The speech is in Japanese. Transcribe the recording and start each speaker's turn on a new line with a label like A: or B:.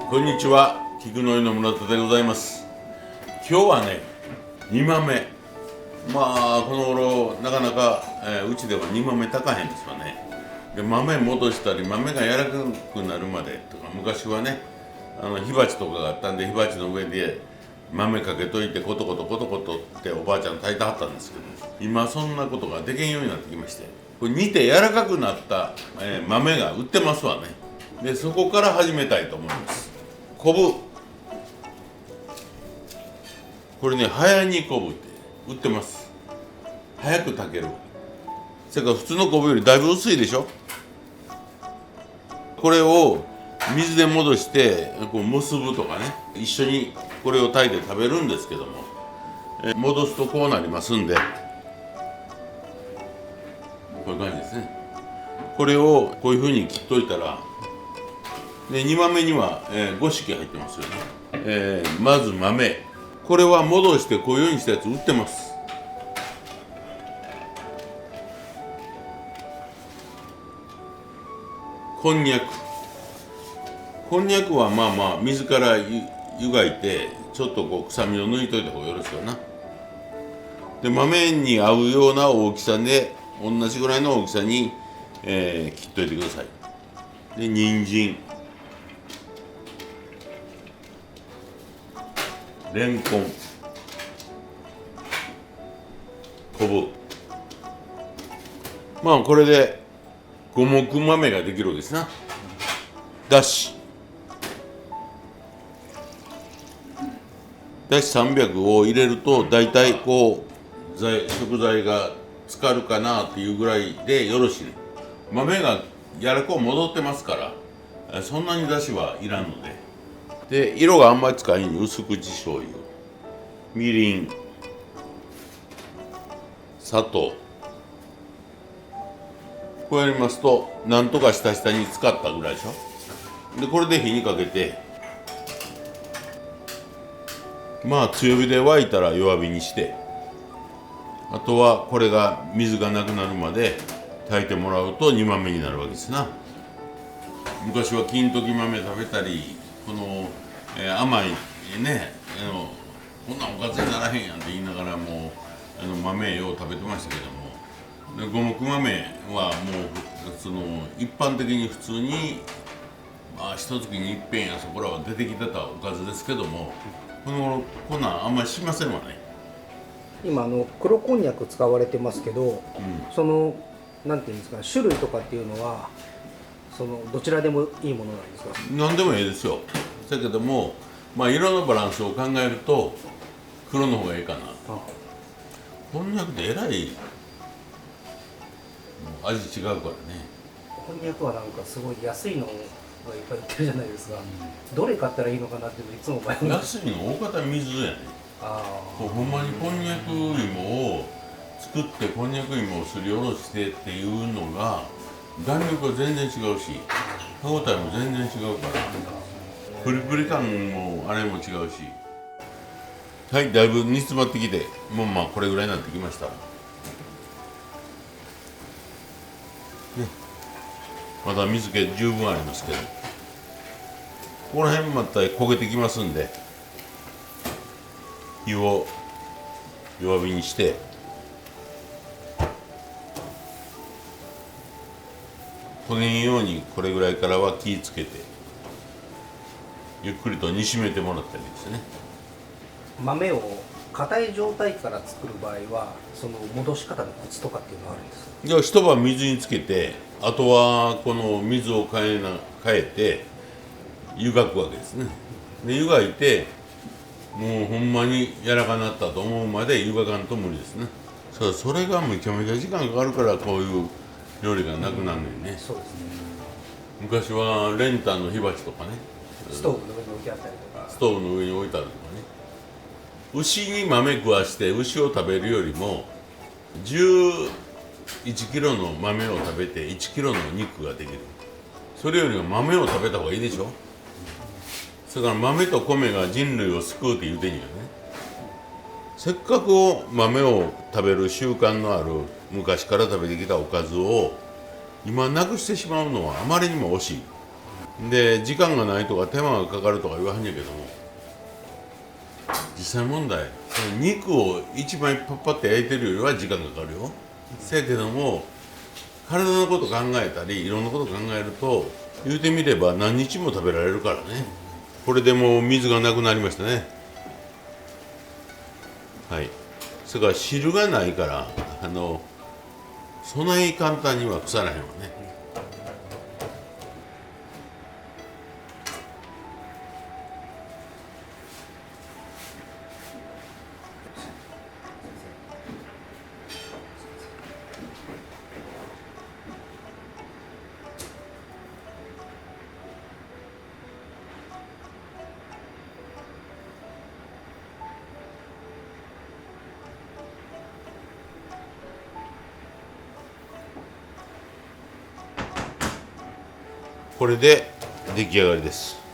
A: こんにちは、菊の湯の村田でございます。今日はね、煮豆。この頃なかなか、うちでは煮豆高へんですわね。で、豆戻したり豆が柔らかくなるまでとか、昔はね、火鉢とかがあったんで、火鉢の上で豆かけといてコトコトコトコトっておばあちゃん炊いてはったんですけど、今そんなことができんようになってきまして、これ煮て柔らかくなった、豆が売ってますわね。で、そこから始めたいと思います。昆布、これね、早煮昆布って売ってます。早く炊ける。それから普通の昆布よりだいぶ薄いでしょ。これを水で戻してこう結ぶとかね、一緒にこれを炊いて食べるんですけども、戻すとこうなりますんで、こういう感じですね。これをこういうふうに切っといたら、で煮豆には、5式入ってますよね。まず豆、これは戻してこういうようにしたやつ売ってます。こんにゃく、こんにゃくは水から湯がいてちょっとこう臭みを抜いといた方がよろしいかな。で、豆に合うような大きさで同じぐらいの大きさに、切っといてください。で、人参、レンコン、昆布、これで五目豆ができるわけですな。だし300を入れると大体こう食材が浸かるかなっていうぐらいでよろしいね。豆がやらこう戻ってますからそんなにだしはいらんので。で、色があんまり使いに薄口醤油、みりん、砂糖、こうやりますとなんとか下に使ったぐらいでしょ。で、これで火にかけて、強火で沸いたら弱火にして、あとはこれが水がなくなるまで炊いてもらうと煮豆になるわけですな。昔は金時豆食べたり、この、甘いね、こんなんおかずにならへんやんって言いながらも豆を食べてましたけども、で五目豆はもうその一般的に普通に一月に一遍やそこらは出てきてたおかずですけども、こんなんあんまりしませんわね。
B: 今黒こんにゃく使われてますけど、そのなんていうんですか、種類とかっていうのはどちらでもいいものなんですか？
A: 何でもいいですよ。だけども色のバランスを考えると黒の方がいいかな。こんにゃくでえらい味違うからね。
B: こんにゃくはなんかすごい安いのがいっぱい売ってるじゃないですか、どれ買ったらいいのかなっていつも迷います。
A: 安いの大方水やね。ほんまにこんにゃく芋を作ってこんにゃく芋をすりおろしてっていうのが弾力は全然違うし、歯応えも全然違うから、プリプリ感もあれも違うし。はい、だいぶ煮詰まってきて、もうこれぐらいになってきました。まだ水気十分ありますけど、ここら辺また焦げてきますんで、火を弱火にして焦げんようにこれぐらいからは気をつけてゆっくりと煮しめてもらったりですね。
B: 豆を硬い状態から作る場合はその戻し方のコツとかっていうのはあるんですか？
A: じゃあ一晩水につけて、あとはこの水を変えて湯がくわけですね。で、湯がいてもうほんまに柔らかなったと思うまで湯がかんと無理ですね。それがめちゃめちゃ時間かかるからこういう料理がなくなんねんね。
B: そうですね。
A: 昔は練炭の火鉢とかね、
B: ストーブの上に置いてあったりとか。
A: ストーブの上に置いてあるとかね。牛に豆食わして牛を食べるよりも11キロの豆を食べて1キロの肉ができる。それよりも豆を食べた方がいいでしょ。それから豆と米が人類を救うって言うてんやね。せっかく豆を食べる習慣のある昔から食べてきたおかずを今なくしてしまうのはあまりにも惜しい。で時間がないとか手間がかかるとか言わはんやけども、実際問題肉を一枚パッパって焼いてるよりは時間がかかるよ。せやけども体のこと考えたりいろんなこと考えると言うてみれば何日も食べられるからね。これでもう水がなくなりましたね。はい。それから汁がないからそんなに簡単には腐らへんわね。これで出来上がりです。